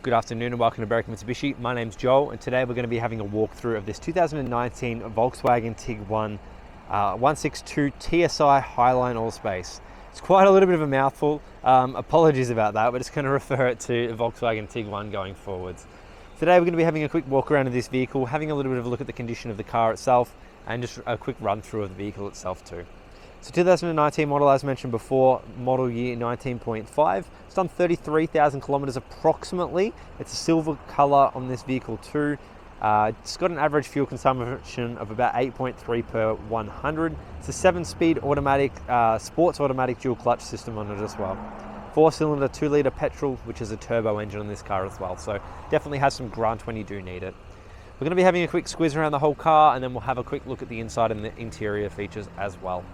Good afternoon and welcome to Berwick Mitsubishi. My name's Joel and today we're going to be having a walkthrough of this 2019 Volkswagen Tiguan 162 TSI Highline All-Space. It's quite a little bit of a mouthful. Apologies about that. We're just going to refer it to Volkswagen Tiguan going forwards. Today we're going to be having a quick walk around of this vehicle, having a little bit of a look at the condition of the car itself and just a quick run through of the vehicle itself too. So 2019 model, as mentioned before, model year 19.5. It's done 33,000 kilometers approximately. It's a silver color on this vehicle too. It's got an average fuel consumption of about 8.3 per 100. It's a 7-speed automatic, sports automatic dual clutch system on it as well. 4-cylinder, 2-litre petrol, which is a turbo engine on this car as well. So definitely has some grunt when you do need it. We're going to be having a quick squeeze around the whole car and then we'll have a quick look at the inside and the interior features as well.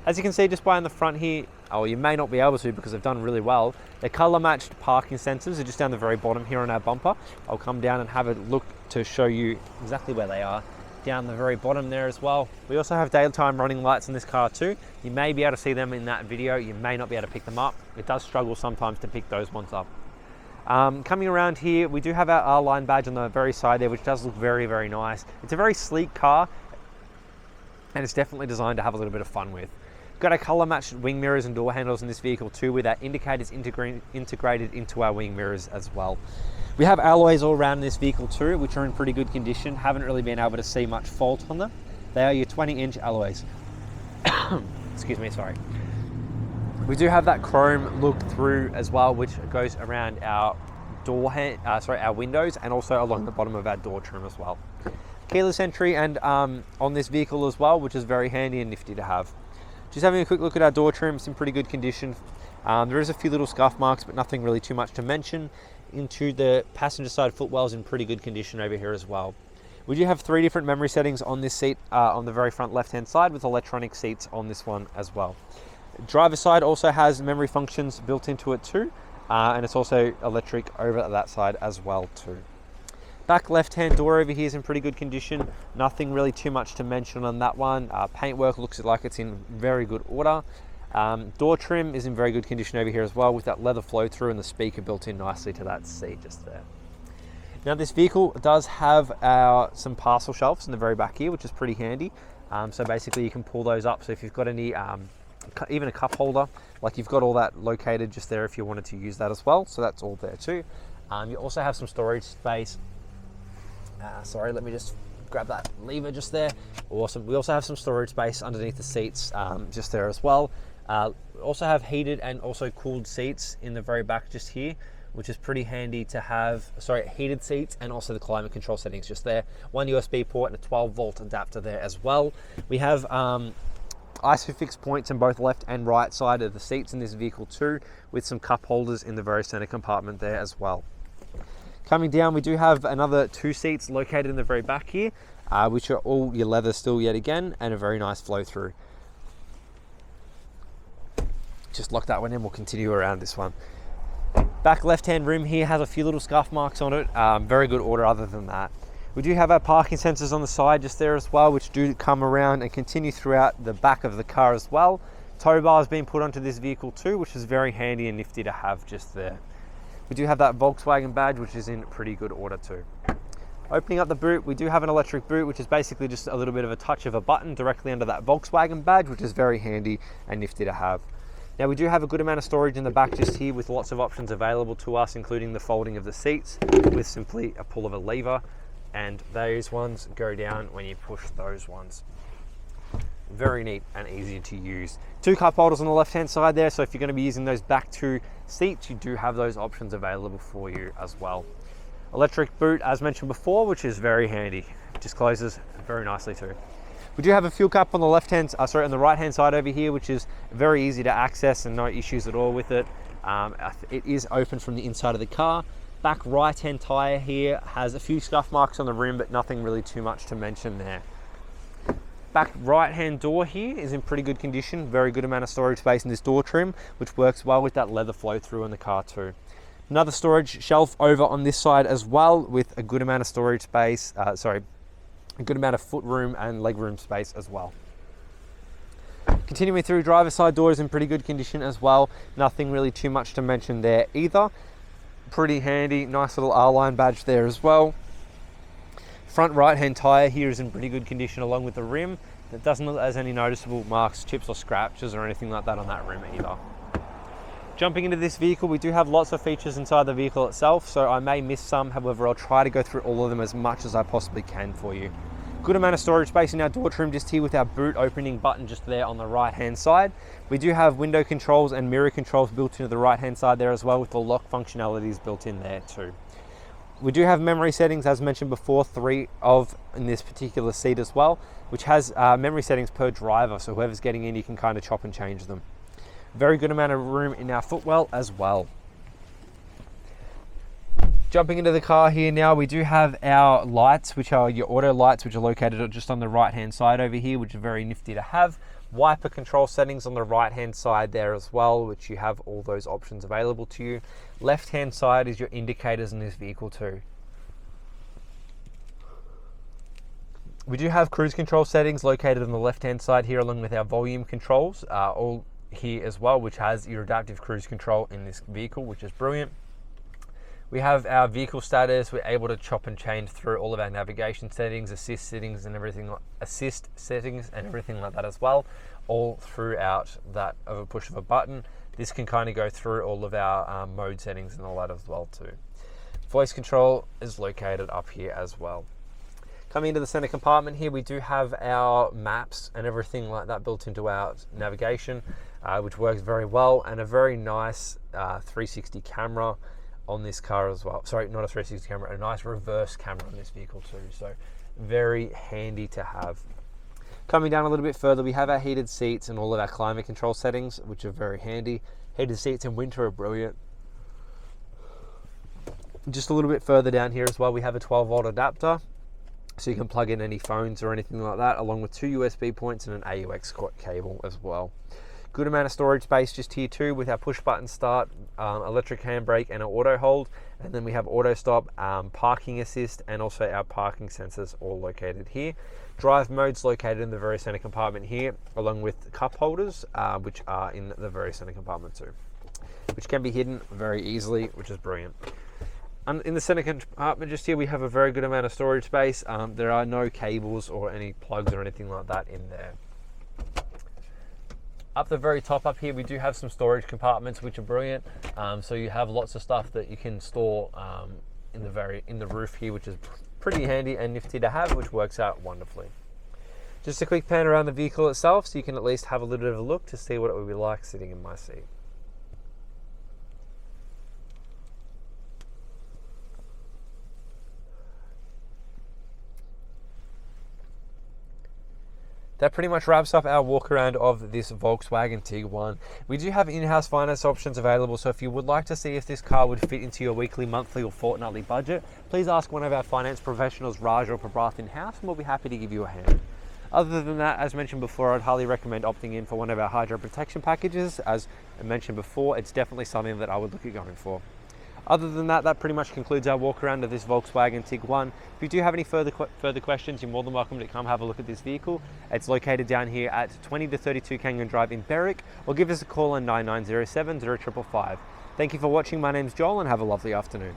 As you can see just by in the front here, you may not be able to because they've done really well. The color matched parking sensors are just down the very bottom here on our bumper. I'll come down and have a look to show you exactly where they are. Down the very bottom there as well. We also have daytime running lights in this car too. You may be able to see them in that video. You may not be able to pick them up. It does struggle sometimes to pick those ones up. Coming around here, we do have our R-Line badge on the very side there, which does look very, very nice. It's a very sleek car and it's definitely designed to have a little bit of fun with. Got our color matched wing mirrors and door handles in this vehicle too, with our indicators integrated into our wing mirrors as well. We have alloys all around this vehicle too, which are in pretty good condition. Haven't really been able to see much fault on them. They are your 20-inch alloys. Excuse me, sorry. We do have that chrome look through as well, which goes around our our windows and also along the bottom of our door trim as well. Keyless entry and on this vehicle as well, which is very handy and nifty to have. Just having a quick look at our door trim, it's in pretty good condition. There is a few little scuff marks, but nothing really too much to mention. Into the passenger side footwell's in pretty good condition over here as well. We do have 3 different memory settings on this seat on the very front left-hand side with electronic seats on this one as well. Driver's side also has memory functions built into it too, and it's also electric over that side as well too. Back left-hand door over here is in pretty good condition. Nothing really too much to mention on that one. Paintwork looks like it's in very good order. Door trim is in very good condition over here as well, with that leather flow through and the speaker built in nicely to that seat just there. Now this vehicle does have some parcel shelves in the very back here, which is pretty handy. So basically you can pull those up. So if you've got any, even a cup holder, like you've got all that located just there if you wanted to use that as well. So that's all there too. You also have some storage space. Sorry, let me just grab that lever just there. Awesome. We also have some storage space underneath the seats just there as well. We also have heated and also cooled seats in the very back just here, which is pretty handy to have. Sorry, heated seats and also the climate control settings just there. 1 USB port and a 12-volt adapter there as well. We have ISOFIX points in both left and right side of the seats in this vehicle too, with some cup holders in the very center compartment there as well. Coming down, we do have another 2 seats located in the very back here, which are all your leather still yet again, and a very nice flow through. Just lock that one in, we'll continue around this one. Back left-hand rim here has a few little scuff marks on it, very good order other than that. We do have our parking sensors on the side just there as well, which do come around and continue throughout the back of the car as well. Tow bar has been put onto this vehicle too, which is very handy and nifty to have just there. We do have that Volkswagen badge, which is in pretty good order too. Opening up the boot, we do have an electric boot, which is basically just a little bit of a touch of a button directly under that Volkswagen badge, which is very handy and nifty to have. Now we do have a good amount of storage in the back just here with lots of options available to us, including the folding of the seats with simply a pull of a lever, and those ones go down when you push those ones. Very neat and easy to use. 2 cup holders on the left hand side there, so if you're going to be using those back 2 seats, you do have those options available for you as well. Electric boot, as mentioned before, which is very handy. It just closes very nicely too. We do have a fuel cap on the on the right hand side over here, which is very easy to access and no issues at all with it. It is open from the inside of the car. Back right hand tire here has a few scuff marks on the rim, but nothing really too much to mention there. Back right hand door here is in pretty good condition. Very good amount of storage space in this door trim, which works well with that leather flow through in the car too. Another storage shelf over on this side as well, with a good amount of storage space, a good amount of foot room and leg room space as well. Continuing through, driver's side door is in pretty good condition as well. Nothing really too much to mention there either. Pretty handy, nice little R-line badge there as well. Front right hand tyre here is in pretty good condition along with the rim. It doesn't look like there's any noticeable marks, chips or scratches or anything like that on that rim either. Jumping into this vehicle, we do have lots of features inside the vehicle itself, so I may miss some, however I'll try to go through all of them as much as I possibly can for you. Good amount of storage space in our door trim just here with our boot opening button just there on the right hand side. We do have window controls and mirror controls built into the right hand side there as well, with the lock functionalities built in there too. We do have memory settings, as mentioned before, 3 of in this particular seat as well, which has memory settings per driver, so whoever's getting in, you can kind of chop and change them. Very good amount of room in our footwell as well. Jumping into the car here now, we do have our lights, which are your auto lights, which are located just on the right hand side over here, which are very nifty to have. Wiper control settings on the right hand side there as well, which you have all those options available to you. Left hand side is your indicators in this vehicle too. We do have cruise control settings located on the left hand side here, along with our volume controls all here as well, which has your adaptive cruise control in this vehicle, which is brilliant. We have our vehicle status. We're able to chop and change through all of our navigation settings, assist settings and everything like that as well, all throughout that of a push of a button. This can kind of go through all of our mode settings and all that as well too. Voice control is located up here as well. Coming into the center compartment here, we do have our maps and everything like that built into our navigation, which works very well, and a very nice 360 camera on this car as well. Sorry, not a 360 camera, a nice reverse camera on this vehicle too. So very handy to have. Coming down a little bit further, we have our heated seats and all of our climate control settings, which are very handy. Heated seats in winter are brilliant. Just a little bit further down here as well, we have a 12-volt adapter, so you can plug in any phones or anything like that, along with 2 USB points and an AUX cable as well. Good amount of storage space just here too, with our push button start, electric handbrake and an auto hold, and then we have auto stop, parking assist, and also our parking sensors all located here. Drive modes located in the very center compartment here, along with cup holders, which are in the very center compartment too, which can be hidden very easily, which is brilliant. In the center compartment just here, we have a very good amount of storage space. There are no cables or any plugs or anything like that in there. Up the very top up here, we do have some storage compartments, which are brilliant. So you have lots of stuff that you can store in the roof here, which is pretty handy and nifty to have, which works out wonderfully. Just a quick pan around the vehicle itself, so you can at least have a little bit of a look to see what it would be like sitting in my seat. That pretty much wraps up our walk around of this Volkswagen Tiguan. We do have in-house finance options available, so if you would like to see if this car would fit into your weekly, monthly or fortnightly budget, please ask one of our finance professionals, Raj or Prabrath, in-house, and we'll be happy to give you a hand. Other than that, as mentioned before, I'd highly recommend opting in for one of our hydro protection packages. As I mentioned before, it's definitely something that I would look at going for. Other than that, that pretty much concludes our walk around of this Volkswagen Tiguan. If you do have any further questions, you're more than welcome to come have a look at this vehicle. It's located down here at 20 to 32 Kangan Drive in Berwick, or give us a call on 9907 0555. Thank you for watching. My name's Joel, and have a lovely afternoon.